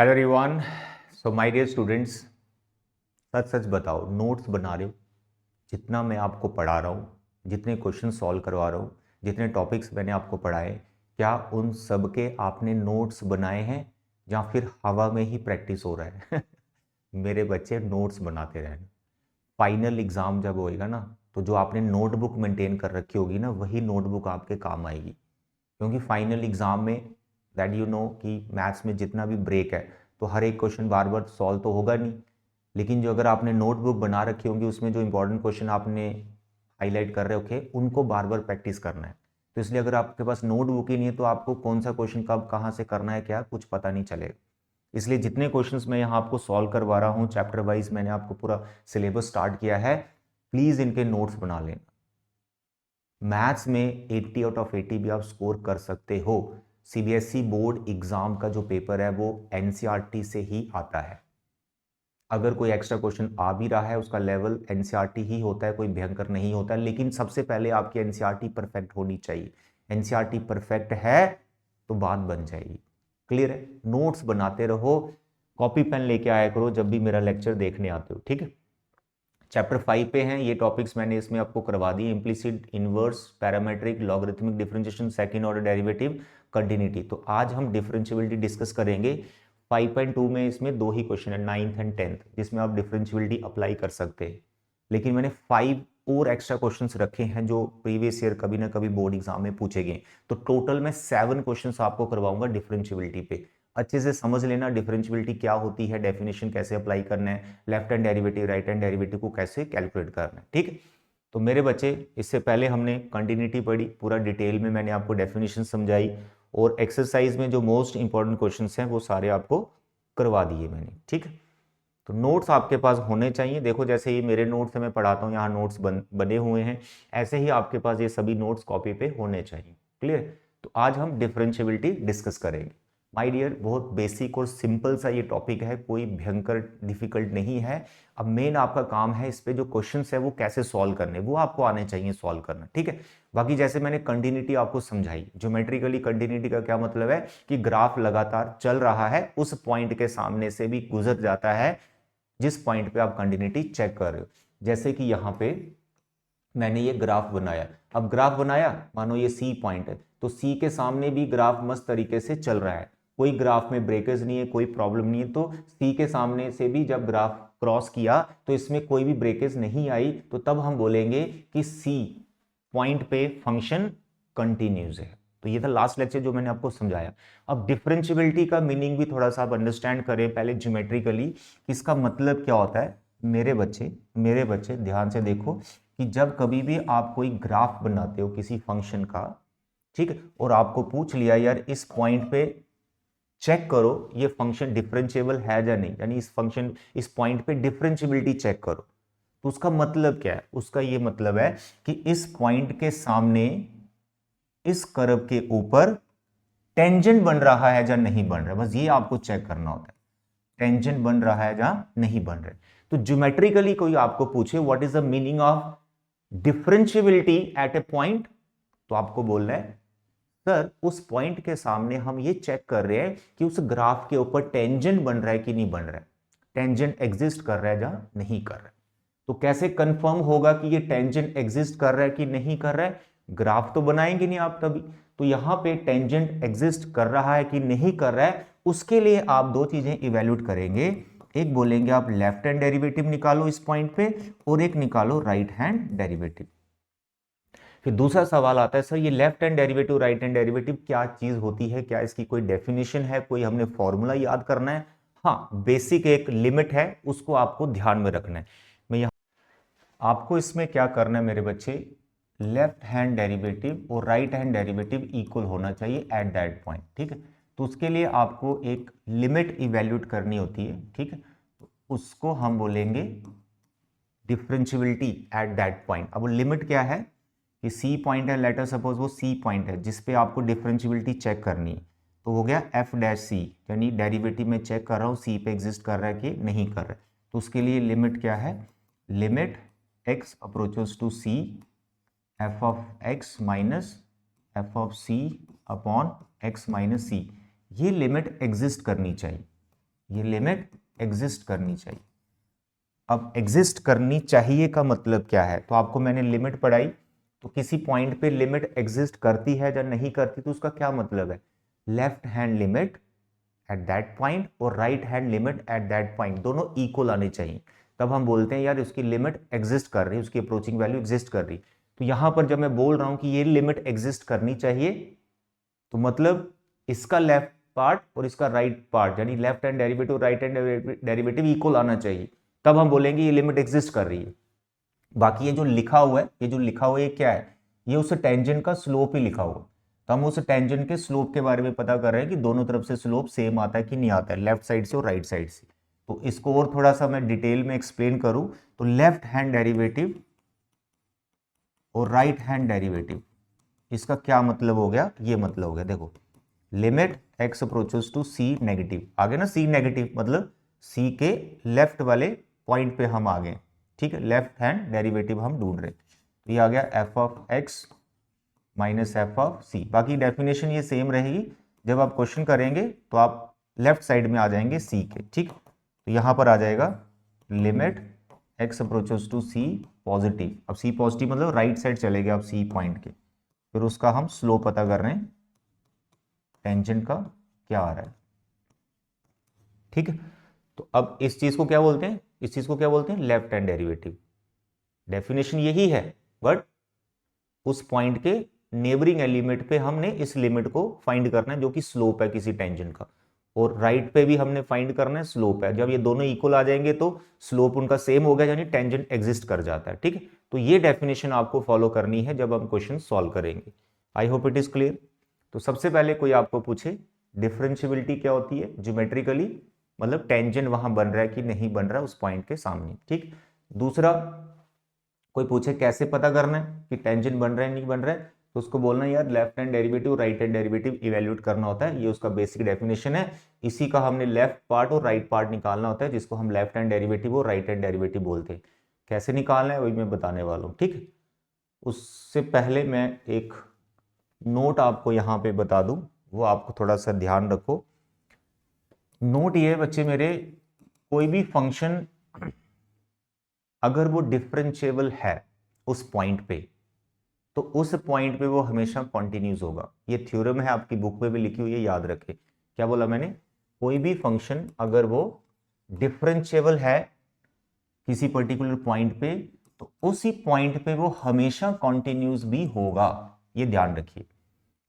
Hello everyone. So my dear students, सच सच बताओ, नोट्स बना रहे हो? जितना मैं आपको पढ़ा रहा हूँ, जितने क्वेश्चन सॉल्व करवा रहा हूँ, जितने टॉपिक्स मैंने आपको पढ़ाए, क्या उन सब के आपने नोट्स बनाए हैं या फिर हवा में ही प्रैक्टिस हो रहा है? मेरे बच्चे, नोट्स बनाते रहना। फाइनल एग्जाम जब होएगा ना, तो जो आपने नोटबुक मेंटेन कर रखी होगी ना, वही नोटबुक आपके काम आएगी। क्योंकि फाइनल एग्जाम में दैट यू नो कि मैथ्स में जितना भी ब्रेक है, तो हर एक क्वेश्चन बार बार सॉल्व तो होगा नहीं, लेकिन जो अगर आपने नोटबुक बना रखी होगी, उसमें जो इंपॉर्टेंट क्वेश्चन आपने हाईलाइट कर रहे होके, उनको बार बार प्रैक्टिस करना है। तो इसलिए अगर आपके पास नोटबुक ही नहीं है, तो आपको कौन सा क्वेश्चन कब कहाँ से करना है, क्या कुछ पता नहीं चलेगा। इसलिए जितने क्वेश्चंस मैं यहाँ आपको सॉल्व करवा रहा हूँ, चैप्टर वाइज मैंने आपको पूरा सिलेबस स्टार्ट किया है, प्लीज़ इनके नोट्स बना लेना। मैथ्स में 80 आउट ऑफ 80 भी आप स्कोर कर सकते हो। सीबीएसई बोर्ड एग्जाम का जो पेपर है वो एनसीईआरटी से ही आता है। अगर कोई एक्स्ट्रा क्वेश्चन आ भी रहा है, उसका लेवल एनसीईआरटी ही होता है, कोई भयंकर नहीं होता है, लेकिन सबसे पहले आपकी एनसीईआरटी परफेक्ट होनी चाहिए। एनसीईआरटी परफेक्ट है तो बात बन जाएगी। क्लियर है? नोट्स बनाते रहो, कॉपी पेन लेके आया करो जब भी मेरा लेक्चर देखने आते हो, ठीक है? चैप्टर 5 पे हैं ये टॉपिक्स, मैंने इसमें आपको करवा दिए। Implicit, inverse, parametric, logarithmic differentiation, second order derivative, continuity. तो आज हम डिफरेंशिएबिलिटी डिस्कस करेंगे। 5.2 में इसमें दो ही क्वेश्चन है, 9th एंड 10th, जिसमें आप डिफरेंशिएबिलिटी अप्लाई कर सकते हैं। लेकिन मैंने 5 और एक्स्ट्रा क्वेश्चंस रखे हैं जो प्रीवियस ईयर कभी ना कभी बोर्ड एग्जाम में पूछे गए। तो टोटल मैं 7 क्वेश्चंस आपको करवाऊंगा डिफरेंशिएबिलिटी पे। अच्छे से समझ लेना डिफरेंशिएबिलिटी क्या होती है, डेफिनेशन कैसे अप्लाई करना है, left hand derivative, right hand derivative को कैसे कैलकुलेट करना है, ठीक है? तो मेरे बच्चे, इससे पहले हमने कंटिन्यूटी पढ़ी, पूरा डिटेल में मैंने आपको डेफिनेशन समझाई, और एक्सरसाइज में जो मोस्ट इंपॉर्टेंट क्वेश्चंस हैं वो सारे आपको करवा दिए मैंने, ठीक है? तो नोट्स आपके पास होने चाहिए। देखो, जैसे ये मेरे नोट्स मैं पढ़ाता हूँ, यहाँ नोट्स बने हुए हैं, ऐसे ही आपके पास ये सभी नोट्स कॉपी पे होने चाहिए। क्लियर? तो आज हम डिफरेंशिएबिलिटी डिस्कस करेंगे। माय डियर, बहुत बेसिक और सिंपल सा ये टॉपिक है, कोई भयंकर डिफिकल्ट नहीं है। अब मेन आपका काम है, इस पे जो क्वेश्चंस है वो कैसे सॉल्व करने, वो आपको आने चाहिए सॉल्व करना, ठीक है? बाकी जैसे मैंने कंटिन्यूटी आपको समझाई, ज्योमेट्रिकली कंटिन्यूटी का क्या मतलब है कि ग्राफ लगातार चल रहा है, उस पॉइंट के सामने से भी गुजर जाता है जिस पॉइंट पे आप कंटिन्यूटी चेक कर रहे हो। जैसे कि यहां पे मैंने ये ग्राफ बनाया, अब ग्राफ बनाया, मानो ये सी पॉइंट है, तो सी के सामने भी ग्राफ मस्त तरीके से चल रहा है, कोई ग्राफ में ब्रेकेज नहीं है, कोई प्रॉब्लम नहीं है। तो सी के सामने से भी जब ग्राफ क्रॉस किया तो इसमें कोई भी ब्रेकेज नहीं आई, तो तब हम बोलेंगे कि सी पॉइंट पे फंक्शन कंटिन्यूज है। तो ये था लास्ट लेक्चर जो मैंने आपको समझाया। अब डिफरेंशिएबिलिटी का मीनिंग भी थोड़ा सा आप अंडरस्टैंड करें पहले ज्योमेट्रिकली, इसका मतलब क्या होता है। मेरे बच्चे ध्यान से देखो कि जब कभी भी आप कोई ग्राफ बनाते हो किसी फंक्शन का, ठीक है, और आपको पूछ लिया यार इस पॉइंट पे चेक करो ये फंक्शन डिफरेंशिएबल है या नहीं, यानी इस पॉइंट पे डिफरेंशिएबिलिटी चेक करो, तो उसका मतलब क्या है? उसका ये मतलब है कि इस पॉइंट के सामने इस कर्व के ऊपर टेंजेंट बन रहा है या नहीं बन रहा है, बस ये आपको चेक करना होता है, टेंजेंट बन रहा है या नहीं बन रहा है। तो ज्योमेट्रिकली कोई आपको पूछे what is the meaning of differentiability at a point, तो आपको बोलना है सर उस पॉइंट के सामने हम ये चेक कर रहे हैं कि उस ग्राफ के ऊपर टेंजेंट बन रहा है कि नहीं बन रहा है, टेंजेंट एग्जिस्ट कर रहा है या नहीं कर रहा है। तो कैसे कंफर्म होगा कि ये टेंजेंट एग्जिस्ट कर रहा है कि नहीं कर रहा है? ग्राफ तो बनाएंगे नहीं आप तभी। तो यहां पे टेंजेंट एग्जिस्ट कर रहा है कि नहीं कर रहा है, उसके लिए आप दो चीजें इवेल्यूट करेंगे। एक बोलेंगे आप लेफ्ट हैंड डेरिवेटिव निकालो इस पॉइंट पे, और एक निकालो राइट हैंड डेरिवेटिव। फिर दूसरा सवाल आता है, सर ये left hand derivative, right hand derivative क्या चीज होती है, क्या इसकी कोई डेफिनेशन है, कोई हमने फॉर्मूला याद करना है? हाँ, बेसिक एक लिमिट है, उसको आपको ध्यान में रखना है। मैं यहाँ आपको इसमें क्या करना है मेरे बच्चे, लेफ्ट हैंड डेरिवेटिव और राइट हैंड डेरिवेटिव इक्वल होना चाहिए एट दैट पॉइंट, ठीक है? तो उसके लिए आपको एक लिमिट इवेल्यूट करनी होती है, ठीक है? तो उसको हम बोलेंगे डिफरेंशिएबिलिटी एट दैट पॉइंट। अब वो लिमिट क्या है कि सी पॉइंट है, लेटर सपोज वो सी पॉइंट है जिस पे आपको डिफरेंशिएबिलिटी चेक करनी है, तो हो गया एफ डैश सी, यानी डेरिवेटिव में चेक कर रहा हूँ सी पे एग्जिस्ट कर रहा है कि नहीं कर रहा है। तो उसके लिए लिमिट क्या है, limit x approaches to c f of x minus f of c upon x minus c, ये लिमिट एग्जिस्ट करनी चाहिए। ये लिमिट एग्जिस्ट करनी चाहिए। अब एग्जिस्ट करनी चाहिए का मतलब क्या है, तो आपको मैंने लिमिट पढ़ाई, तो किसी पॉइंट पे लिमिट एग्जिस्ट करती है या नहीं करती, तो उसका क्या मतलब है, left hand limit at that point और right hand limit at that point दोनों इक्वल आने चाहिए, तब हम बोलते हैं यार उसकी लिमिट एग्जिस्ट कर रही है, उसकी अप्रोचिंग वैल्यू एग्जिस्ट कर रही। तो यहां पर जब मैं बोल रहा हूं कि ये लिमिट एग्जिस्ट करनी चाहिए, तो मतलब इसका लेफ्ट पार्ट और इसका राइट पार्ट यानी left hand derivative right hand derivative equal आना चाहिए, तब हम बोलेंगे ये लिमिट एग्जिस्ट कर रही है। बाकी ये जो लिखा हुआ है, ये जो लिखा हुआ है क्या है, ये उस टेंजेंट का स्लोप ही लिखा हुआ, तो हम उस टेंजेंट के स्लोप के बारे में पता कर रहे हैं कि दोनों तरफ से स्लोप सेम आता है कि नहीं आता है, लेफ्ट साइड से और राइट साइड से। तो इसको और थोड़ा सा मैं डिटेल में एक्सप्लेन करूं, तो लेफ्ट हैंड डेरिवेटिव और राइट हैंड डेरिवेटिव, इसका क्या मतलब हो गया, ये मतलब हो गया, देखो limit x approaches to c negative, आगे ना c नेगेटिव मतलब c के लेफ्ट वाले पॉइंट पे हम आ गए, ठीक है, लेफ्ट हैंड डेरिवेटिव हम ढूंढ रहे, तो ये आ गया f of x minus F of C. बाकी डेफिनेशन ये सेम रहेगी, जब आप क्वेश्चन करेंगे तो आप लेफ्ट साइड में आ जाएंगे सी के, ठीक, तो यहां पर आ जाएगा limit x approaches to c positive, अब c पॉजिटिव मतलब राइट साइड चले गए आप c पॉइंट के, फिर उसका हम स्लोप पता कर रहे हैं, टेंजेंट का क्या आ रहा है, ठीक है। तो अब इस चीज को क्या बोलते हैं, इस चीज को क्या बोलते हैं, लेफ्ट हैंड डेरिवेटिव। डेफिनेशन यही है, बट उस पॉइंट के नेबरिंग एलिमेंट पे हमने इस लिमिट को फाइंड करना है जो कि स्लोप है किसी टेंजेंट का, और राइट पे भी हमने फाइंड करना है स्लोप है। जब ये दोनों इक्वल आ जाएंगे तो स्लोप उनका सेम हो गया, यानी टेंजेंट एग्जिस्ट कर जाता है, ठीक है। तो ये डेफिनेशन आपको फॉलो करनी है जब हम क्वेश्चन सॉल्व करेंगे। I hope it is clear. तो सबसे पहले कोई आपको पूछे डिफरेंशियबिलिटी क्या होती है ज्योमेट्रिकली, मतलब टेंजेंट वहां बन रहा है कि नहीं बन रहा है उस पॉइंट के सामने, ठीक। दूसरा कोई पूछे कैसे पता करना है कि टेंजेंट बन रहा है नहीं बन रहा है, तो उसको बोलना है यार left hand derivative right hand derivative evaluate करना होता है, ये उसका बेसिक डेफिनेशन है। इसी का हमने लेफ्ट पार्ट और राइट पार्ट निकालना होता है, जिसको हम लेफ्ट हैंड डेरिवेटिव और राइट हैंड डेरिवेटिव बोलते हैं। कैसे निकालना है वही मैं बताने वाला हूँ, ठीक है। उससे पहले मैं एक नोट आपको यहाँ पे बता दूं, वो आपको थोड़ा सा ध्यान रखो। नोट ये बच्चे मेरे, कोई भी फंक्शन अगर वो डिफरेंशिएबल है उस पॉइंट पे, तो उस पॉइंट पे वो हमेशा कॉन्टिन्यूस होगा। ये थ्योरम है, आपकी बुक में भी लिखी हुई है, याद रखें। क्या बोला मैंने, कोई भी फंक्शन अगर वो डिफरेंशिएबल है किसी पर्टिकुलर पॉइंट पे, तो उसी पॉइंट पे वो हमेशा कॉन्टिन्यूस भी होगा, ये ध्यान रखिए।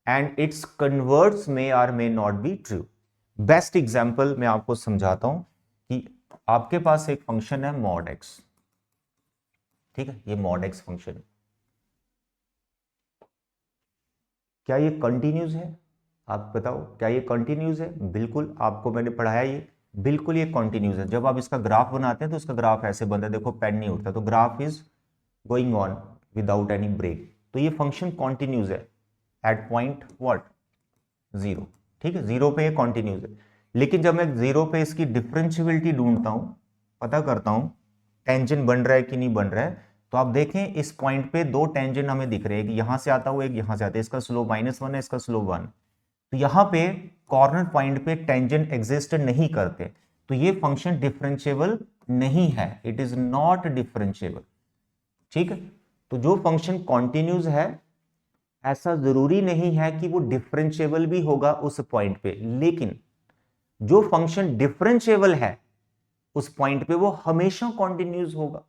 And its converse may or may not be true. Best example मैं आपको समझाता हूं कि आपके पास एक फंक्शन है मॉड एक्स, ठीक है, ये मॉड एक्स फंक्शन है, क्या ये कंटिन्यूस है, आप बताओ क्या ये कंटिन्यूस है। बिल्कुल, आपको मैंने पढ़ाया ये, बिल्कुल ये कंटिन्यूस है। जब आप इसका ग्राफ बनाते हैं तो इसका ग्राफ ऐसे बनता है, देखो पेन नहीं उठता, तो graph is going on without any break, तो ये फंक्शन कंटिन्यूस है एट पॉइंट व्हाट, जीरो, ठीक है, जीरो पे ये कंटिन्यूस है। लेकिन जब मैं जीरो पे इसकी डिफरेंशियबिलिटी ढूंढता हूं, पता करता हूं टेंजेंट बन रहा है कि नहीं बन रहा है, तो आप देखें इस पॉइंट पे दो टेंजेंट हमें दिख रहे हैं, एक यहां से आता हुआ एक यहां से आता है, इसका स्लोप -1 है, इसका स्लोप 1। तो यहां पे कॉर्नर पॉइंट पे टेंजेंट एग्जिस्ट नहीं करते, तो ये फंक्शन डिफरेंशिएबल नहीं है, इट इज नॉट डिफरेंशिएबल, ठीक है। तो जो फंक्शन कॉन्टिन्यूस है, ऐसा जरूरी नहीं है कि वो डिफरेंशिएबल भी होगा उस पॉइंट पे, लेकिन जो फंक्शन डिफरेंशिएबल है उस पॉइंट पे वो हमेशा कॉन्टिन्यूस होगा।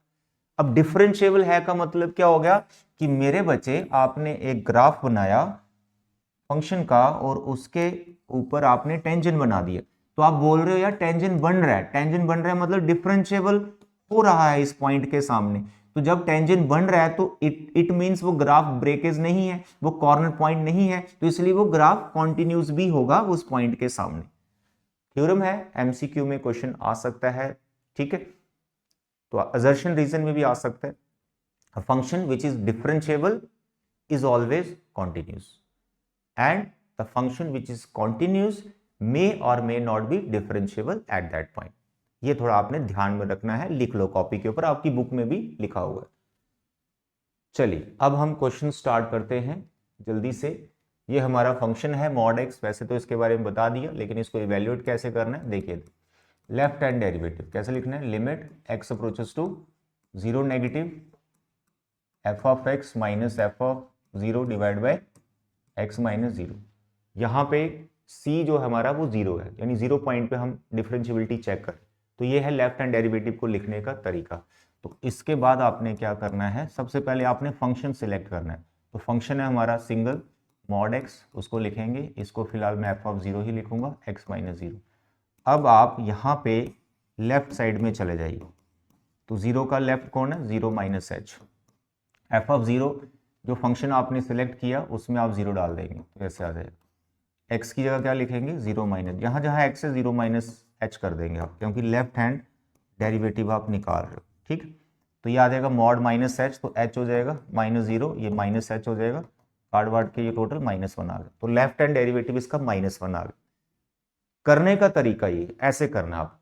अब डिफरेंशिएबल है का मतलब क्या हो गया कि मेरे बच्चे आपने एक ग्राफ बनाया फंक्शन का और उसके ऊपर आपने टेंजेंट बना दिया, तो आप बोल रहे हो यार टेंजेंट बन रहा है, टेंजेंट बन रहा है मतलब डिफरेंशिएबल हो रहा है इस पॉइंट के सामने। तो जब टेंजेंट बन रहा है तो इट मींस वो ग्राफ ब्रेकेज नहीं है, वो कॉर्नर पॉइंट नहीं है, तो इसलिए वो ग्राफ कॉन्टिन्यूस भी होगा उस पॉइंट के सामने। थ्योरम है, एमसीक्यू में क्वेश्चन आ सकता है, ठीक है। तो असर्शन रीजन में भी आ सकता है, a function which is differentiable is always continuous and the function which is continuous may or may not be differentiable at that point। ये थोड़ा आपने ध्यान में रखना है, लिख लो कॉपी के ऊपर, आपकी बुक में भी लिखा हुआ है। चलिए अब हम क्वेश्चन स्टार्ट करते हैं जल्दी से। ये हमारा फंक्शन है मॉड एक्स, वैसे तो इसके बारे में बता दिया, लेकिन इसको इवेल्युएट कैसे करना है देखिए। लेफ्ट हैंड डेरिवेटिव कैसे लिखना है, limit x approaches to zero negative f of x minus F of zero divide by x minus zero. यहाँ पे c जो हमारा वो जीरो है, यानी जीरो पॉइंट पे हम डिफरेंशियबिलिटी चेक करें। तो ये है लेफ्ट हैंड डेरिवेटिव को लिखने का तरीका। तो इसके बाद आपने क्या करना है, सबसे पहले आपने फंक्शन सिलेक्ट करना है। तो फंक्शन है हमारा सिंगल मॉड एक्स, उसको लिखेंगे, इसको फिलहाल मैं एफ ऑफ जीरो ही लिखूंगा, एक्स माइनस जीरो। अब आप यहाँ पे लेफ्ट साइड में चले जाइए। तो जीरो का लेफ्ट कौन है, zero minus H. F of zero जो फंक्शन आपने सिलेक्ट किया उसमें आप जीरो डाल देंगे तो ऐसे आ जाएगा। एक्स की जगह क्या लिखेंगे, जीरो माइनस, जहाँ जहाँ एक्स है जीरो माइनस एच कर देंगे आप, क्योंकि लेफ्ट हैंड डेरिवेटिव आप निकाल रहे हो। ठीक, तो ये आ जाएगा मॉड माइनस एच, तो एच हो जाएगा माइनस जीरो, ये माइनस एच हो जाएगा, काट वाट के ये टोटल माइनस वन आ गया। तो लेफ्ट हैंड डेरिवेटिव इसका माइनस वन आ गया। करने का तरीका ये ऐसे करना आप।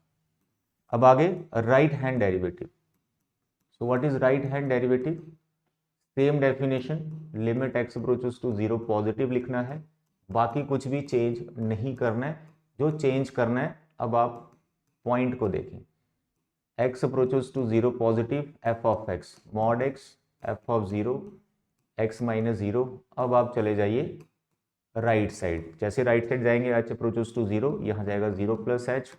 अब आगे right hand derivative. So what is right hand derivative, same definition, limit x approaches to zero positive लिखना है, बाकी कुछ भी चेंज नहीं करना है। जो चेंज करना है, अब आप पॉइंट को देखें, X approaches to zero positive F of X mod X F of zero X minus zero. अब आप चले जाइए राइट साइड, जैसे राइट साइड जाएंगे एच अप्रोचेस टू जीरो, यहाँ जाएगा zero plus H,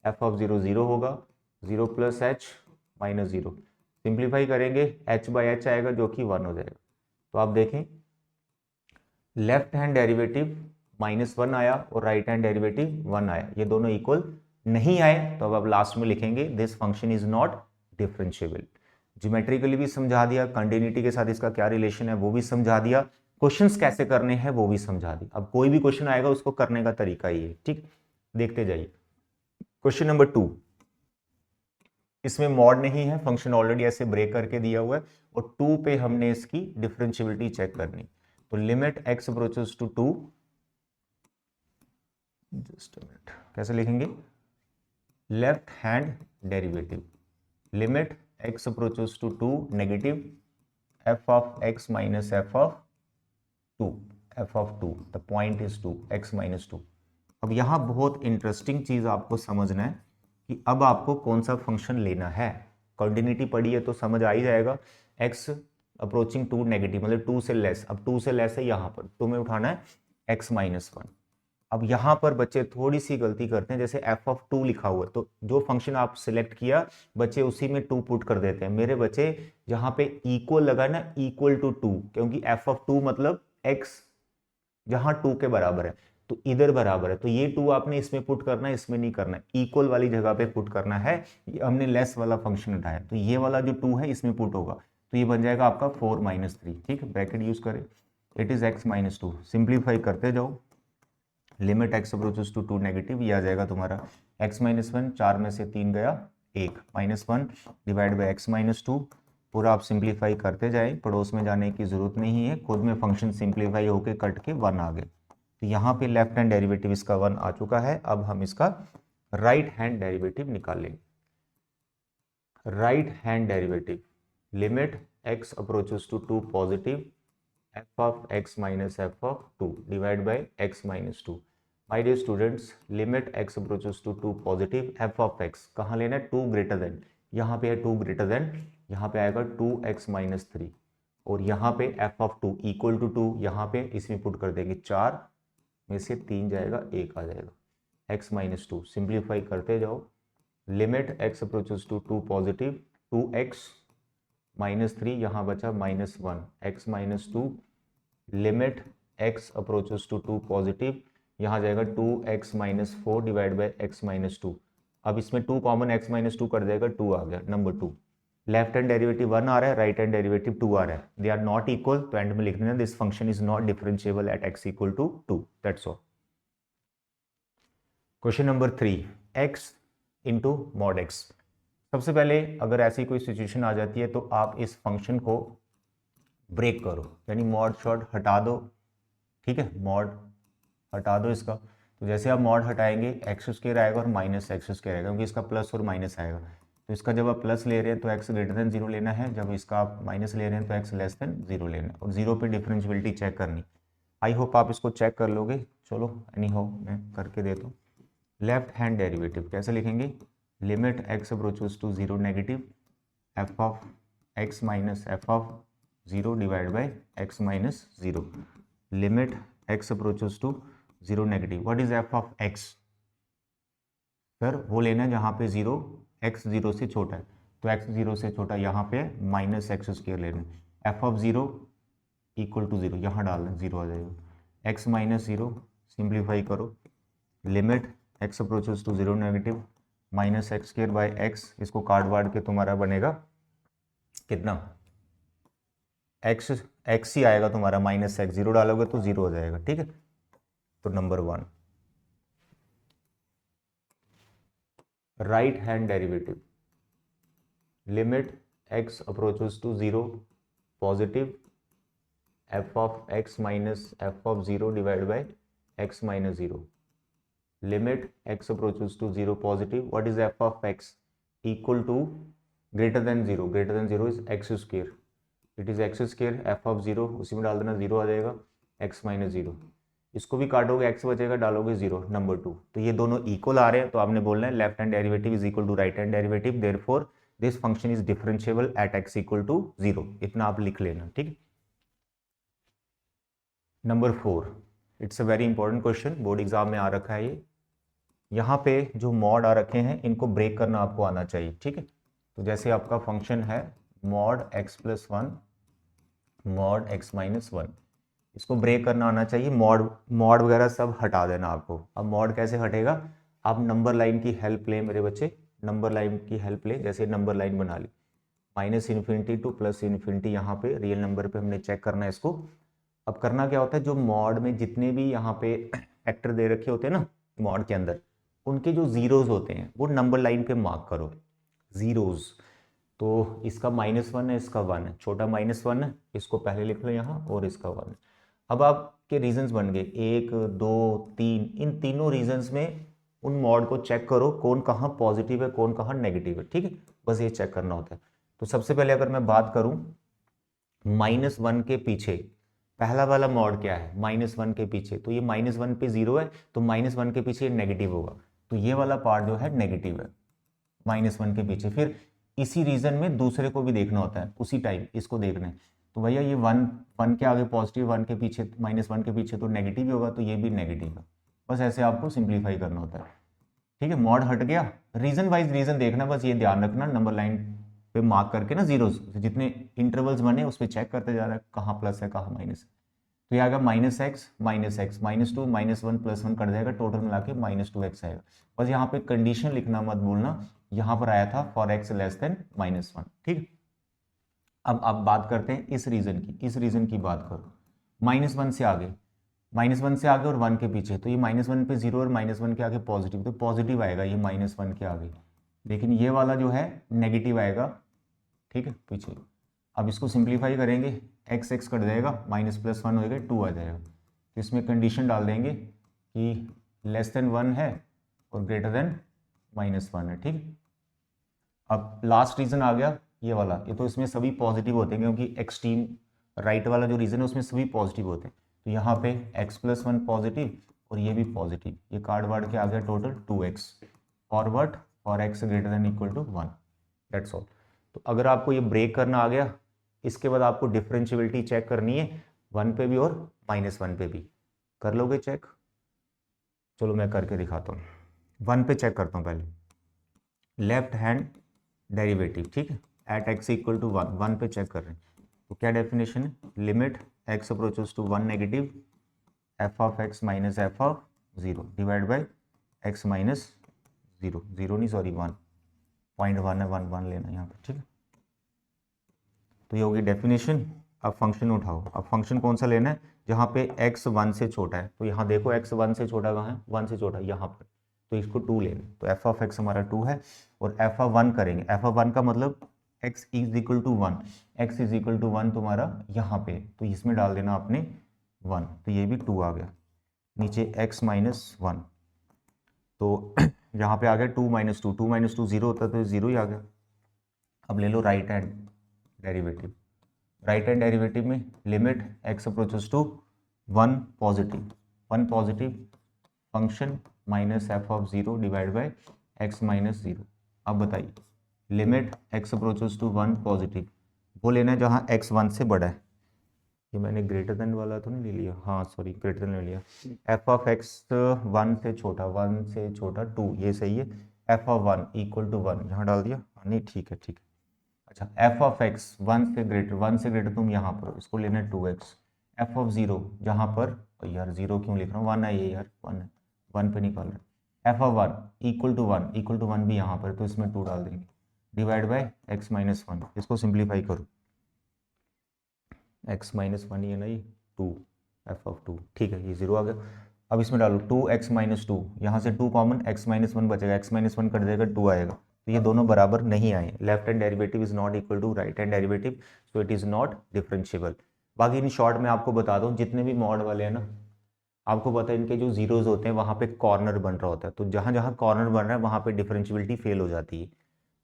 F of zero zero होगा, zero plus H minus zero. Simplify करेंगे h बाई एच आएगा जो कि वन हो जाएगा। तो आप देखें left hand derivative minus one आया और राइट हैंड डेरिवेटिव वन आया, ये दोनों इक्वल नहीं आए। तो अब आप लास्ट में लिखेंगे this function is not differentiable. Geometrically भी समझा दिया, कंटिन्यूटी के साथ इसका क्या रिलेशन है वो भी समझा दिया, क्वेश्चंस कैसे करने हैं वो भी समझा दिया। अब कोई भी क्वेश्चन आएगा उसको करने का तरीका ये है। ठीक, देखते जाइए। क्वेश्चन नंबर 2, इसमें मॉड नहीं है, फंक्शन ऑलरेडी ऐसे ब्रेक करके दिया हुआ है, और 2 पे हमने इसकी डिफरेंशियबिलिटी चेक करनी। तो limit x approaches to 2, just a minute, कैसे लिखेंगे, left hand derivative, limit x approaches to 2 negative f of x minus F of 2, f of 2, the point is 2, x minus 2। अब यहाँ बहुत इंटरेस्टिंग चीज आपको समझना है कि अब आपको कौन सा फंक्शन लेना है। कंटिन्यूटी पढ़ी है तो समझ आ ही जाएगा, x अप्रोचिंग 2 नेगेटिव मतलब 2 से लेस, अब 2 से लेस है यहाँ पर, तो हमें उठाना है x माइनस वन। अब यहाँ पर बच्चे थोड़ी सी गलती करते हैं, जैसे f ऑफ 2 लिखा हुआ है तो जो फंक्शन आप सिलेक्ट किया बच्चे उसी में 2 पुट कर देते हैं। मेरे बच्चे जहाँ पे इक्वल लगा ना, इक्वल टू 2, क्योंकि f ऑफ 2 मतलब x जहाँ 2 के बराबर है तो इधर बराबर है, तो ये 2 आपने इसमें पुट करना है, इसमें नहीं करना है, इक्वल वाली जगह पे पुट करना है। ये हमने लेस वाला फंक्शन उठाया तो ये वाला जो 2 है इसमें पुट होगा, तो ये बन जाएगा आपका 4 माइनस 3। ठीक है, ब्रैकेट यूज करें, it is x minus 2। Simplify करते जाओ, limit x approaches to 2 negative, ये आ जाएगा तुम्हारा x माइनस वन, 4 में से 3 गया 1, minus one divide by x minus 2। पूरा आप सिंप्लीफाई करते जाए, पड़ोस में जाने की जरूरत नहीं है, खुद में फंक्शन सिंप्लीफाई होकर कट के 1 आ गए। तो यहाँ पे लेफ्ट हैंड डेरिवेटिव इसका 1 आ चुका है। अब हम इसका राइट हैंड डेरिवेटिव निकाल लेंगे। Right hand derivative, limit x approaches to 2 positive F of x minus F of 2 divide by x minus 2। My dear students, limit x approaches to 2 positive F of x कहाँ लेना है, 2 greater than, यहाँ पे है 2 greater than, यहाँ पे आएगा 2x minus 3, और यहाँ पे f ऑफ 2 इक्वल टू 2, यहाँ पे इसमें पुट कर देंगे 4 में से 3 जाएगा 1 आ जाएगा, x माइनस 2। सिंप्लीफाई करते जाओ, limit x approaches to 2 positive 2x minus 3, यहाँ बचा minus 1, x minus 2, limit x approaches to 2 positive, यहाँ जाएगा 2x minus 4 divide by x minus 2। अब इसमें 2 कॉमन, x माइनस 2 कर देगा, 2 आ गया, नंबर 2। लेफ्ट हैंड डेरिवेटिव 1 आ रहा है, राइट हैंड डेरिवेटिव 2 आ रहा है, दे आर नॉट इक्वल, तो एंड में लिख देना this function is not differentiable at x equal to 2, that's all. Question number 3, x into mod x। सबसे पहले अगर ऐसी कोई सिचुएशन आ जाती है तो आप इस फंक्शन को ब्रेक करो, यानी मॉड शॉट हटा दो। ठीक है, मॉड हटा दो इसका। तो जैसे आप मॉड हटाएंगे एक्स स्क्वायर आएगा और माइनस एक्स स्क्वायर आएगा, क्योंकि इसका प्लस और माइनस आएगा। तो इसका जब आप प्लस ले रहे हैं तो एक्स ग्रेटर देन 0 लेना है, जब इसका आप माइनस ले रहे हैं तो एक्स लेस देन 0 लेना है, और 0 पे डिफरेंशियबिलिटी चेक करनी। आई होप आप इसको चेक कर लोगे। चलो एनी हाउ मैं करके देता हूँ। लेफ्ट हैंड डेरिवेटिव कैसे लिखेंगे, limit x approaches to zero negative f of x minus F of zero divide by x minus zero, limit x approaches to zero negative. What is f of x, sir वो लेना है जहाँ पे zero x zero से छोटा है, तो x zero से छोटा यहाँ पे माइनस एक्स स्क्वायर लेना है। F of zero equal to zero, यहाँ डालना जीरो आ जाएगा, एक्स माइनस जीरो सिंप्लीफाई करो, limit x approaches to zero negative minus x square by x, इसको काट वाट के तुम्हारा बनेगा कितना, एक्स एक्स ही आएगा तुम्हारा, माइनस एक्स, जीरो डालोगे तो जीरो हो जाएगा, ठीक है। तो number 1 right hand derivative, limit x approaches to zero positive F of x minus F of zero divide by x minus zero, limit x approaches to zero positive, what is f of x equal to greater than zero is x square, it is x square f of zero, उसी में डाल देना zero आ जाएगा, x minus zero, इसको भी काटोगे x बचेगा, डालोगे जीरो, नंबर 2। तो ये दोनों इक्वल आ रहे हैं, तो आपने बोलना है left hand derivative is equal to right hand derivative, therefore this function is differentiable at x equal to zero, इतना आप लिख लेना, ठीक है। Number 4, it's a very important question, board exam में आ रखा है ये। यहाँ पे जो मॉड आ रखे हैं इनको ब्रेक करना आपको आना चाहिए, ठीक है। तो जैसे आपका फंक्शन है mod x plus one mod x minus one, इसको ब्रेक करना आना चाहिए, मॉड मॉड वगैरह सब हटा देना आपको। अब मॉड कैसे हटेगा, आप नंबर लाइन की हेल्प ले मेरे बच्चे, नंबर लाइन की हेल्प ले, जैसे नंबर लाइन बना ली minus infinity to plus infinity, यहाँ पे रियल नंबर पे हमने चेक करना है इसको। अब करना क्या होता है, जो मॉड में जितने भी यहाँ पे फैक्टर दे रखे होते हैं ना मॉड के अंदर, उनके जो जीरोज होते हैं वो नंबर लाइन पे मार्क करो, जीरोज। तो इसका -1 है, इसका 1 है, छोटा -1 है, इसको पहले लिख लो यहाँ, और इसका 1 है। अब आपके रीजंस बन गए 1 2 3, इन तीनों रीजंस में उन मॉड को चेक करो कौन कहाँ पॉजिटिव है कौन कहाँ नेगेटिव है, ठीक है, बस ये चेक करना होता है। तो सबसे पहले अगर मैं बात करूँ -1 के पीछे पहला वाला मॉड क्या है, -1 के पीछे, तो ये -1 पे जीरो है, तो -1 के पीछे नेगेटिव होगा, तो ये वाला पार्ट जो है नेगेटिव है -1 के पीछे। फिर इसी रीजन में दूसरे को भी देखना होता है, उसी टाइम इसको देखना है, तो भैया ये 1 के आगे पॉजिटिव, 1 के पीछे -1 के पीछे तो नेगेटिव ही होगा, तो ये भी नेगेटिव है। बस ऐसे आपको सिंप्लीफाई करना होता है, ठीक है। मॉड हट गया, रीजन वाइज रीजन देखना, बस ये ध्यान रखना नंबर लाइन पे मार्क करके ना जीरो, जितने इंटरवल्स बने उस पर चेक करते जा रहा है कहाँ प्लस है कहाँ माइनस है। तो ये आएगा -x -2 -1 प्लस 1 कट जाएगा, टोटल मिला के -2x आएगा। बस यहाँ पे कंडीशन लिखना मत भूलना, यहाँ पर आया था फॉर x लेस देन -1, ठीक। अब बात करते हैं इस रीजन की बात करो, -1 से आगे, -1 से आगे और 1 के पीछे, तो ये -1 पे जीरो और -1 के आगे पॉजिटिव, तो पॉजिटिव आएगा ये -1 के आगे, लेकिन ये वाला जो है नेगेटिव आएगा, ठीक है, पीछे। अब इसको सिंप्लीफाई करेंगे, x कट जाएगा, -+1 हो जाएगा, 2 आ जाएगा, तो इसमें कंडीशन डाल देंगे कि लेस देन 1 है और ग्रेटर देन -1 है, ठीक। अब लास्ट रीजन आ गया ये वाला, ये तो इसमें सभी पॉजिटिव होते हैं क्योंकि एक्सट्रीम राइट वाला जो रीजन है उसमें सभी पॉजिटिव होते हैं, तो यहाँ पे x+1 पॉजिटिव और ये भी पॉजिटिव, ये कार्ड वार्ड के आ गया total 2x, forward for x greater than equal to 1, that's all. तो अगर आपको ये ब्रेक करना आ गया, इसके बाद आपको डिफरेंशियबिलिटी चेक करनी है 1 पे भी और -1 पे भी, कर लोगे चेक, चलो मैं करके दिखाता हूँ। 1 पे चेक करता हूँ पहले, लेफ्ट हैंड डेरिवेटिव, ठीक है, एट x इक्वल टू 1 पे चेक कर रहे हैं, तो क्या डेफिनेशन है, limit x approaches to 1 negative f of x minus F of 0 divide by x minus 0 नहीं सॉरी 1 0.1 है, 1 लेना यहाँ पे, ठीक है। तो ये होगी डेफिनेशन। अब फंक्शन उठाओ, अब फंक्शन कौन सा लेना है, जहाँ पे x 1 से छोटा है, तो यहाँ देखो x 1 से छोटा कहाँ है, 1 से छोटा यहाँ पर, तो इसको 2 लेना, तो एफ ऑफ x हमारा 2 है, और एफ ऑफ 1 करेंगे, एफ ऑफ 1 का मतलब x is equal to 1, x is equal to 1 तुम्हारा यहाँ पे, तो इसमें डाल देना आपने 1, तो ये भी 2 आ गया, नीचे x माइनस 1, तो यहाँ पे आ गया 2 - 2, 2 - 2 0 होता है, तो 0 ही आ गया। अब ले लो right hand derivative, right hand derivative में limit x approaches to 1 positive function minus F of 0 divide by x minus 0। अब बताइए limit x approaches to 1 positive, वो लेना है जहाँ एक्स 1 से बड़ा है। ये मैंने ग्रेटर देन वाला तो नहीं ले लिया, हाँ सॉरी ग्रेटर देन ले लिया। एफ ऑफ एक्स 1 से छोटा, 1 से छोटा 2, ये सही है। एफ ऑफ 1 इक्वल टू 1 यहाँ डाल दिया, हाँ नहीं ठीक है ठीक है। अच्छा एफ ऑफ एक्स 1 से ग्रेटर तुम यहाँ पर इसको लेना है 2x। एफ ऑफ 0 जहाँ पर, यार 0 क्यों लिख रहा हूँ, 1 है ये यार, 1 है, 1 पे निकाल रहा है। F of 1 equal to 1, equal to 1 भी यहाँ पर, तो इसमें 2 डाल देंगे डिवाइड बाई एक्स माइनस 1। इसको सिंप्लीफाई करो, एक्स माइनस 1 ये नहीं 2, एफ ऑफ 2 ठीक है, ये 0 आ गया। अब इसमें डालो 2x माइनस 2, यहाँ से 2 कॉमन, x माइनस 1 बचेगा, x माइनस 1 कट जाएगा 2 आएगा, तो ये दोनों बराबर नहीं आए। Left hand derivative is not equal to right hand derivative, so it is not differentiable. बाकी इन शॉर्ट में आपको बता दूं, जितने भी मॉड वाले हैं ना, आपको पता है इनके जो जीरोज होते हैं वहाँ पे कॉर्नर बन रहा होता है, तो जहाँ जहाँ कॉर्नर बन रहा है वहाँ पे डिफरेंशियबिलिटी फेल हो जाती है।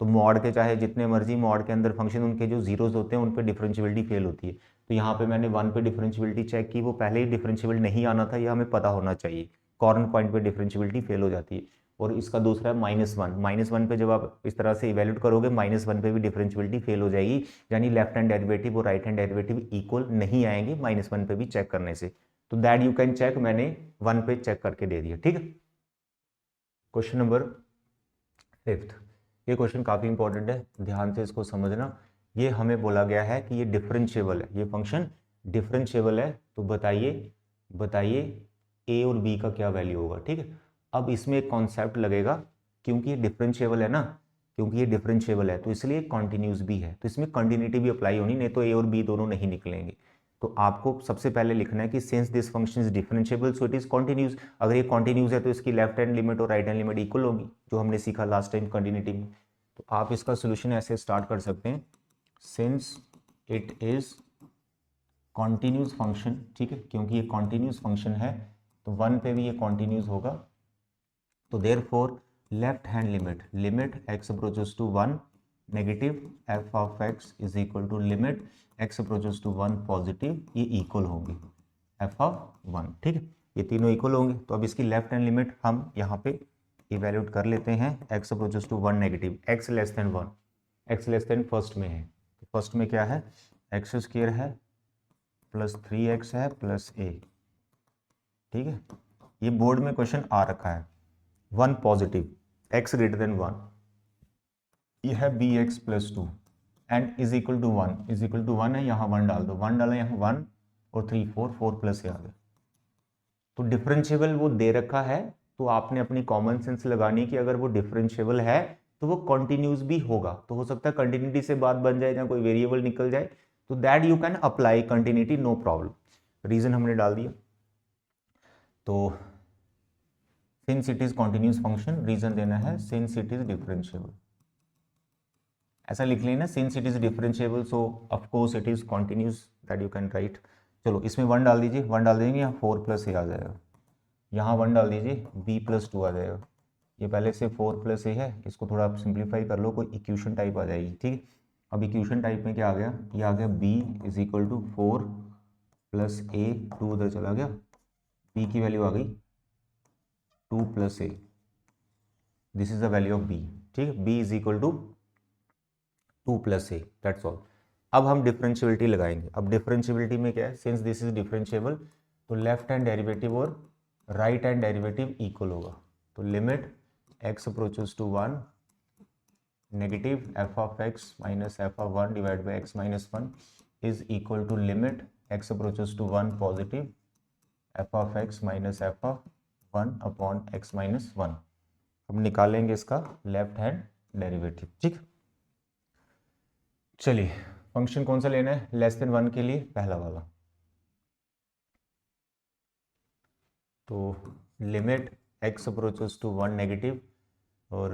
तो मॉड के चाहे जितने मर्जी मॉड के अंदर फंक्शन, उनके जो जीरोज होते हैं उन पे डिफरेंशियबिलिटी फेल होती है। तो यहाँ पे मैंने 1 पे डिफरेंशियबिलिटी चेक की, वो पहले ही डिफरेंशियबल नहीं आना था, ये हमें पता होना चाहिए, कॉर्नर पॉइंट पे डिफरेंशियबिलिटी फेल हो जाती है। और इसका दूसरा है -1, -1 पे जब आप इस तरह से इवेल्यूट करोगे, -1 पे भी डिफरेंशियबिलिटी फेल हो जाएगी, यानी लेफ्ट हैंड डेरिवेटिव और राइट हैंड डेरिवेटिव इक्वल नहीं आएंगे -1 पे भी चेक करने से। तो दैट यू कैन चेक, मैंने 1 पे चेक करके दे दिया, ठीक है। क्वेश्चन नंबर 5, ये क्वेश्चन काफ़ी इंपॉर्टेंट है, ध्यान से इसको समझना। ये हमें बोला गया है कि ये डिफरेंशिएबल है, ये फंक्शन डिफरेंशिएबल है, तो बताइए ए और बी का क्या वैल्यू होगा, ठीक है। अब इसमें एक कॉन्सेप्ट लगेगा, क्योंकि ये डिफरेंशिएबल है ना, क्योंकि ये डिफरेंशिएबल है तो इसलिए कॉन्टिन्यूस भी है, तो इसमें कंटिन्यूटी भी अप्लाई होनी, नहीं तो ए और बी दोनों नहीं निकलेंगे। तो आपको सबसे पहले लिखना है कि since this function is differentiable so it is continuous. अगर ये कॉन्टिन्यूस है तो इसकी लेफ्ट हैंड लिमिट और राइट हैंड लिमिट इक्वल होगी, जो हमने सीखा लास्ट टाइम कंटिन्यूटी में। तो आप इसका सोल्यूशन ऐसे स्टार्ट कर सकते हैं, since it is continuous function, ठीक है, क्योंकि ये कॉन्टिन्यूस फंक्शन है तो 1 पे भी ये कॉन्टिन्यूस होगा, तो therefore left hand limit x approaches to 1 negative f of x is equal to limit x approaches to 1 positive, ये इक्वल होंगे f ऑफ 1, ठीक है, ये तीनों इक्वल होंगे। तो अब इसकी लेफ्ट हैंड लिमिट हम यहाँ पे इवेल्यूट कर लेते हैं, x approaches to 1 negative, x less than 1, x less than first में है, तो फर्स्ट में क्या है, एक्स स्क्वायर है प्लस 3x है प्लस a, ठीक है। ये बोर्ड में क्वेश्चन आ रखा है 1 पॉजिटिव, x ग्रेटर देन 1, ये है bx plus 2 and is equal to 1, is equal to 1 है, यहाँ 1 डाल दो, 1 डाला यहाँ 1 और 3 4 प्लस से आ गया। तो डिफरेंशिएबल वो दे रखा है, तो आपने अपनी कॉमन सेंस लगानी कि अगर वो डिफरेंशिएबल है तो वो कॉन्टिन्यूस भी होगा, तो हो सकता है कंटिन्यूटी से बात बन जाए या कोई वेरिएबल निकल जाए, तो that you can apply continuity, no problem. Reason हमने डाल दिया, तो since it is continuous function, reason देना है सिंस इट इज डिफरेंशिएबल, ऐसा लिख लेना, since it is differentiable so of course it is continuous, that you can write. चलो इसमें 1 डाल दीजिए, 1 डाल देंगे, यहाँ 4 प्लस a आ जाएगा, यहाँ 1 डाल दीजिए, b प्लस 2 आ जाएगा, ये पहले से 4 प्लस a है, इसको थोड़ा आप सिंप्लीफाई कर लो, कोई इक्वेशन टाइप आ जाएगी, ठीक है। अब इक्वेशन टाइप में क्या आ गया, ये आ गया b is equal to 4 plus a, 2 उधर चला गया, b की वैल्यू आ गई 2 plus a, this is the value of b, ठीक है, b is equal to 2 plus a, that's all. अब हम डिफरेंशियबिलिटी लगाएंगे, अब डिफरेंशियबिलिटी में क्या है, सिंस दिस इज डिफरेंशिएबल तो लेफ्ट हैंड डेरिवेटिव और राइट हैंड डेरिवेटिव इक्वल होगा, तो limit x approaches to 1 negative f of x minus f of 1 divide by x minus 1 is equal to limit x approaches to 1 positive f of x minus f of 1 upon x minus 1। हम निकालेंगे इसका left hand derivative, ठीक। चलिए function कौन सा लेना है, less than 1 के लिए पहला वाला, तो limit x approaches to 1 negative और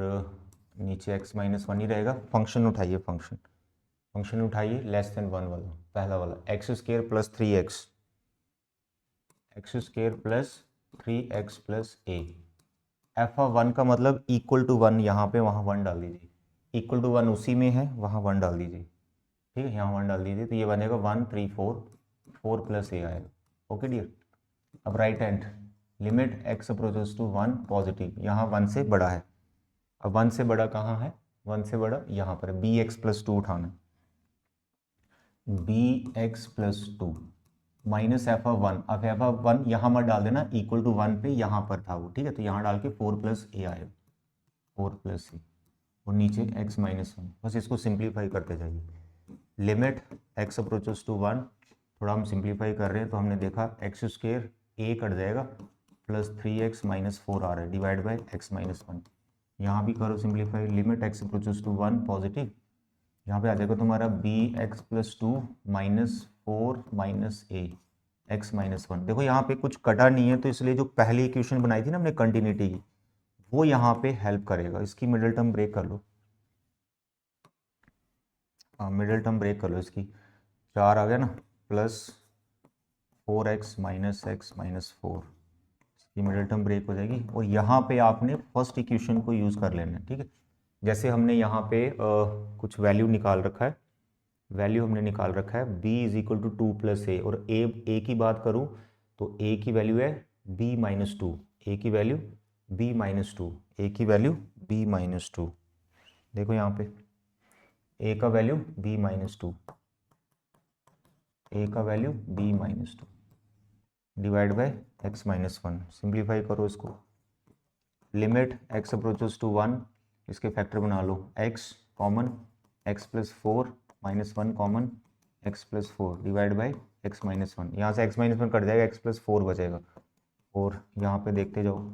नीचे x माइनस 1 ही रहेगा। फंक्शन उठाइए, फंक्शन उठाइए लेस देन 1 वाला, पहला वाला x square plus 3x, x square plus 3x plus a, F of 1 का मतलब इक्वल टू 1, यहाँ पे वहाँ 1 डाल दीजिए, इक्वल टू 1 उसी में है, वहाँ 1 डाल दीजिए, ठीक है, यहाँ 1 डाल दीजिए, तो ये बनेगा 1 3 4 प्लस a आएगा, ओके डियर। अब right hand limit x approaches to 1 positive, यहाँ 1 से बड़ा है। अब 1 से बड़ा कहाँ है, 1 से बड़ा यहाँ पर बी एक्स प्लस टू उठाना, b x plus two minus F of 1। अब एफ ऑफ 1 यहाँ मत डाल देना, इक्वल टू 1 पे यहाँ पर था वो, ठीक है, तो यहाँ डाल के 4 प्लस ए आएगा, 4 प्लस ए, और नीचे x माइनस 1। बस इसको सिंप्लीफाई करते जाइए। लिमिट x अप्रोचेस टू 1, थोड़ा हम सिंप्लीफाई कर रहे हैं तो हमने देखा एक्स स्क्वेयर ए कट जाएगा प्लस 3x माइनस 4 आ रहा है डिवाइड बाई एक्स माइनस 1। यहाँ भी करो simplify, limit x approaches to 1 positive, यहाँ पे आ जाएगा तुम्हारा B x plus two minus 4 minus A X minus 1। देखो यहाँ पे कुछ कटा नहीं है, तो इसलिए जो पहली इक्वेशन बनाई थी ना हमने कंटिन्यूटी की, वो यहाँ पे हेल्प करेगा। इसकी मिडिल टर्म ब्रेक कर लो, हाँ मिडिल टर्म ब्रेक कर लो, इसकी 4 आ गया ना, plus 4x minus x minus 4, इसकी मिडिल टर्म ब्रेक हो जाएगी। और यहाँ पे आपने फर्स्ट इक्वेशन को यूज़ कर लेना है, ठीक है। जैसे हमने यहाँ पे कुछ वैल्यू निकाल रखा है, वैल्यू हमने निकाल रखा है b is equal to 2 plus A, और a की बात करूँ तो a की वैल्यू है b माइनस 2, a की वैल्यू b माइनस 2, a की वैल्यू b माइनस 2। देखो यहाँ पे a का वैल्यू b माइनस 2, a का value b minus 2 divide by x minus 1। Simplify करो इसको, लिमिट x अप्रोचेस टू 1, इसके फैक्टर बना लो, x common x plus 4 minus 1 common x plus 4 divide by x minus 1। यहाँ से x माइनस 1 कट जाएगा, x plus 4 बचेगा, और यहाँ पे देखते जाओ,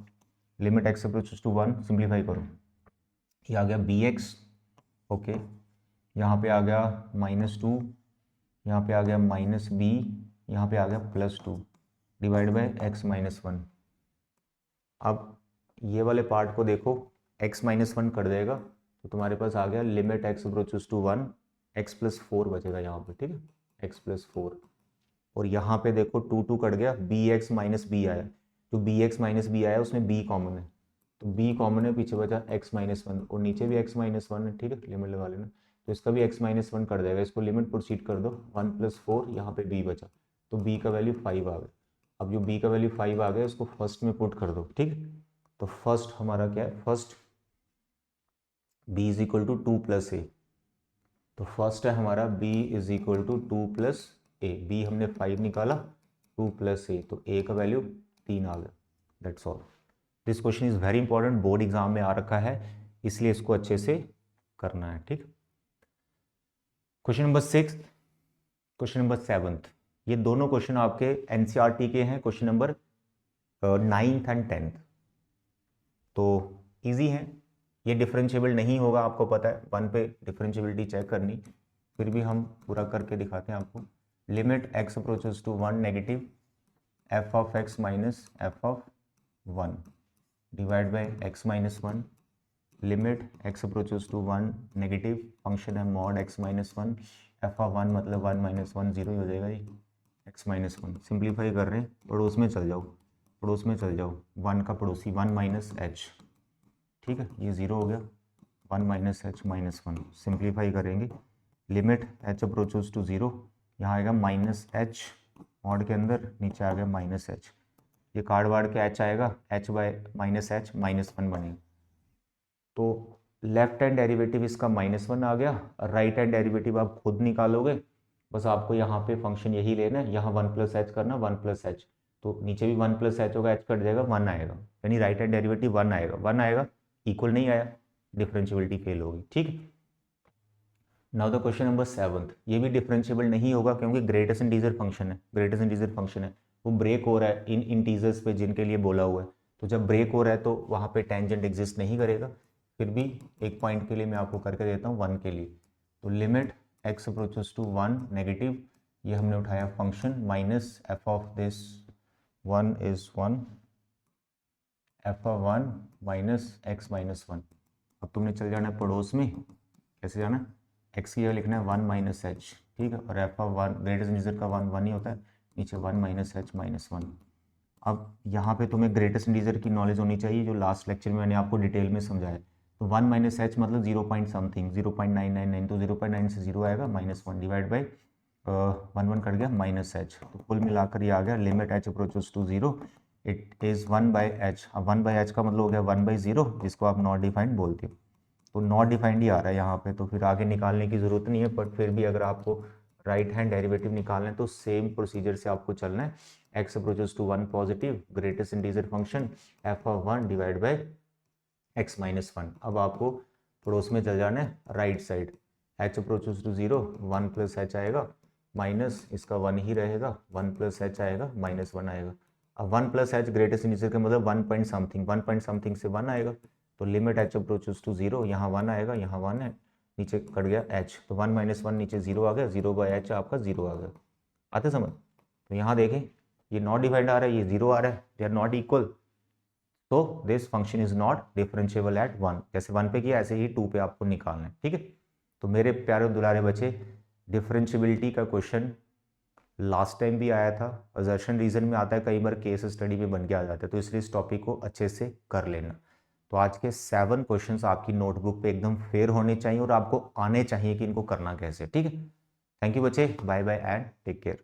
limit x approaches to 1, simplify करो, ये आ गया bx, ओके, यहाँ पे आ गया माइनस 2, यहाँ पे आ गया माइनस b, यहाँ पे आ गया plus 2 divide by x minus 1। अब ये वाले पार्ट को देखो, x माइनस 1 कट जाएगा तो तुम्हारे पास आ गया limit x approaches to 1, x plus 4 बचेगा यहाँ पे, ठीक है, x प्लस 4। और यहाँ पे देखो 2 कट गया, bx माइनस बी आया, जो bx माइनस बी आया उसमें b कॉमन है, तो b कॉमन है, पीछे बचा x माइनस 1, और नीचे भी x माइनस 1 है, ठीक है, लिमिट लगा लेना, तो इसका भी x माइनस 1 कट जाएगा, इसको लिमिट प्रोसीड कर दो, 1 प्लस 4, यहाँ पे b बचा, तो b का वैल्यू 5 आ गया। अब जो b का वैल्यू 5 आ गया इसको फर्स्ट में पुट कर दो, ठीक है, तो फर्स्ट हमारा क्या है, first b is equal to 2 plus A, तो फर्स्ट है हमारा b is equal to 2 plus A, b हमने 5 निकाला, 2 प्लस ए, तो a का वैल्यू 3 आ गया, that's all. This question is very important, board exam में आ रखा है, इसलिए इसको अच्छे से करना है, ठीक। क्वेश्चन नंबर 6, क्वेश्चन नंबर 7, ये दोनों क्वेश्चन आपके एनसीईआरटी के हैं, question number 9th and 10th, तो इजी है, ये डिफरेंशिएबल नहीं होगा, आपको पता है, 1 पे डिफरेंशिएबिलिटी चेक करनी, फिर भी हम पूरा करके दिखाते हैं आपको। Limit x approaches to 1 negative f of x minus f of 1 divide by x minus 1, limit x approaches to 1 negative, function है mod x minus 1, f of 1 मतलब 1 माइनस 1 जीरो ही हो जाएगा जी, x माइनस 1। सिंप्लीफाई कर रहे हैं, पड़ोस में चल जाओ, पड़ोस में चल जाओ, 1 का पड़ोसी 1 माइनस h, ठीक है, ये जीरो हो गया, 1 माइनस एच माइनस 1। सिंप्लीफाई करेंगे, लिमिट h अप्रोचेस टू 0, यहाँ आएगा माइनस एच, मॉड के अंदर नीचे आ गया माइनस एच, ये कार्ड वार्ड के h आएगा, h bye minus H minus 1 बनेगा, तो लेफ्ट हैंड डेरिवेटिव इसका माइनस 1 आ गया, और राइट हैंड डेरिवेटिव आप खुद निकालोगे, बस आपको यहाँ पे फंक्शन यही लेना है, यहाँ 1 प्लस एच करना, 1 प्लस एच, तो नीचे भी 1 प्लस एच होगा, एच कट जाएगा, 1 आएगा, यानी राइट हैंड डेरिवेटिव 1 आएगा, 1 आएगा, इक्वल नहीं आया, डिफरेंशिएबिलिटी फेल होगी, ठीक। नाउ द क्वेश्चन नंबर 7, ये भी डिफरेंशिएबल नहीं होगा क्योंकि ग्रेटेस्ट इंटीजर फंक्शन है, ग्रेटेस्ट इंटीजर फंक्शन है, वो ब्रेक हो रहा है इन इंटीजर्स पे जिनके लिए बोला हुआ है, तो जब ब्रेक हो रहा है तो वहाँ पे टेंजेंट एग्जिस्ट नहीं करेगा, फिर भी एक पॉइंट के लिए मैं आपको करके देता हूँ 1 के लिए, तो limit x approaches to 1 negative, ये हमने उठाया function minus F of this 1 is 1, f of 1 minus x minus 1। अब तुमने चल जाना है पड़ोस में, कैसे जाना, x की जगह लिखना है 1 माइनस एच, ठीक है, और एफ ऑफ 1 ग्रेटेस्ट इंटीजर का 1 1 ही होता है, नीचे 1 माइनस एच माइनस 1। अब यहाँ पे तुम्हें ग्रेटेस्ट इंटीजर की नॉलेज होनी चाहिए, जो लास्ट लेक्चर में मैंने आपको डिटेल में समझाया, तो 1 माइनस एच मतलब 0 पॉइंट समथिंग, 0.999, तो 0.9 से 0 आएगा, माइनस 1 डिवाइड बाई 1 1 कट गया माइनस एच, तो कुल मिलाकर ये आ गया limit h approaches to 0 it is 1/h। अब 1/h का मतलब हो गया 1/0, जिसको आप नॉट डिफाइंड बोलते हो। तो नॉट डिफाइंड ही आ रहा है यहाँ पे, तो फिर आगे निकालने की ज़रूरत नहीं है। बट फिर भी अगर आपको राइट हैंड डेरिवेटिव निकालना है तो सेम प्रोसीजर से आपको चलना है। x approaches to 1 positive, greatest integer function f(1) divide by x-1। अब आपको पड़ोस में चल जाना है right side. h approaches to 0, 1 plus h आएगा, माइनस इसका 1 ही रहेगा, 1 प्लस h आएगा, माइनस 1 आएगा। अब 1 प्लस h ग्रेटेस्ट इंटीजर का मतलब 1 पॉइंट समथिंग, 1 पॉइंट समथिंग से 1 आएगा, तो लिमिट h अप्रोचेस टू 0, यहाँ 1 आएगा, यहाँ 1 है, नीचे कट गया h, तो 1 माइनस 1 नीचे 0 आ गया, 0/h आपका 0 आ गया। आते समझ? तो यहाँ देखें ये नॉट डिफाइंड आ रहा है, ये 0 आ रहा है, दे आर नॉट इक्वल, तो this function is not differentiable eight 1। जैसे 1 पे किया ऐसे ही 2 पे आपको निकालना है, ठीक है। तो मेरे प्यारे दुलारे बच्चे, डिफरेंशियबिलिटी का क्वेश्चन लास्ट टाइम भी आया था, असर्शन रीजन में आता है, कई बार केस स्टडी में बन के आ जाता है, तो इसलिए इस टॉपिक को अच्छे से कर लेना। तो आज के 7 क्वेश्चंस आपकी नोटबुक पे एकदम फेयर होने चाहिए और आपको आने चाहिए कि इनको करना कैसे, ठीक है। थैंक यू बच्चे, bye bye and take care.